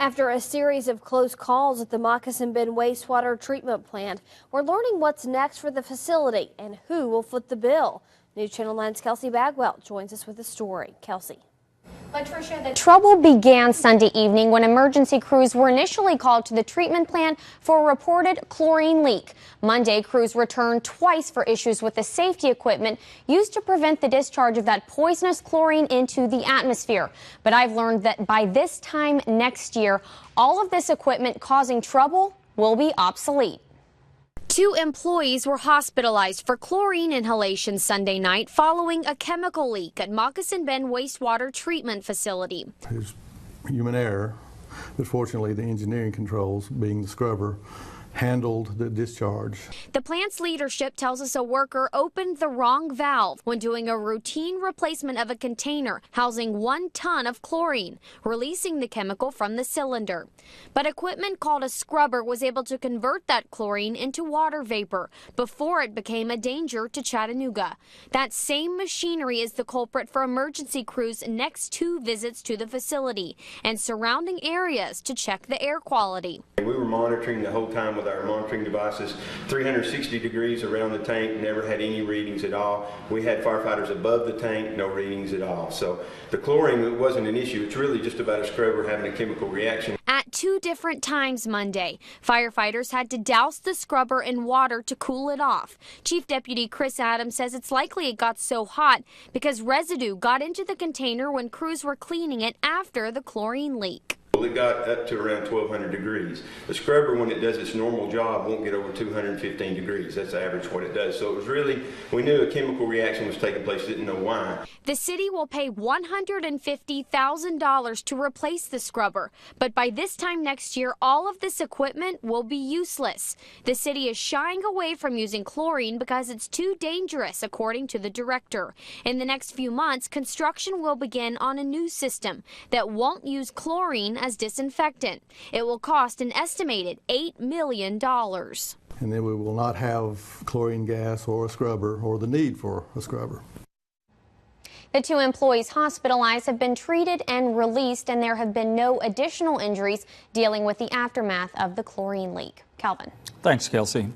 After a series of close calls at the Moccasin wastewater treatment plant, we're learning what's next for the facility and who will foot the bill. News Channel 9's Kelsey Bagwell joins us with the story. Kelsey. Patricia, the trouble began Sunday evening when emergency crews were initially called to the treatment plant for a reported chlorine leak. Monday, crews returned twice for issues with the safety equipment used to prevent the discharge of that poisonous chlorine into the atmosphere. But I've learned that by this time next year, all of this equipment causing trouble will be obsolete. 2 employees were hospitalized for chlorine inhalation Sunday night following a chemical leak at Moccasin Wastewater Treatment Facility. There's human error, but fortunately the engineering controls, being the scrubber, handled the discharge. The plant's leadership tells us a worker opened the wrong valve when doing a routine replacement of a container housing 1 ton of chlorine, releasing the chemical from the cylinder. But equipment called a scrubber was able to convert that chlorine into water vapor before it became a danger to Chattanooga. That same machinery is the culprit for emergency crews' next 2 visits to the facility and surrounding areas to check the air quality. We were monitoring the whole time with our monitoring devices, 360 degrees around the tank, never had any readings at all. We had firefighters above the tank, no readings at all. So the chlorine wasn't an issue. It's really just about a scrubber having a chemical reaction. At 2 different times Monday, firefighters had to douse the scrubber in water to cool it off. Chief Deputy Chris Adams says it's likely it got so hot because residue got into the container when crews were cleaning it after the chlorine leak. Well, it got up to around 1200 degrees. The scrubber, when it does its normal job, won't get over 215 degrees. That's average what it does. So it was really, we knew a chemical reaction was taking place, didn't know why. The city will pay $150,000 to replace the scrubber, but by this time next year, all of this equipment will be useless. The city is shying away from using chlorine because it's too dangerous, according to the director. In the next few months, construction will begin on a new system that won't use chlorine as disinfectant. It will cost an estimated $8 million. And then we will not have chlorine gas or a scrubber or the need for a scrubber. The 2 employees hospitalized have been treated and released, and there have been no additional injuries dealing with the aftermath of the chlorine leak. Calvin. Thanks, Kelsey.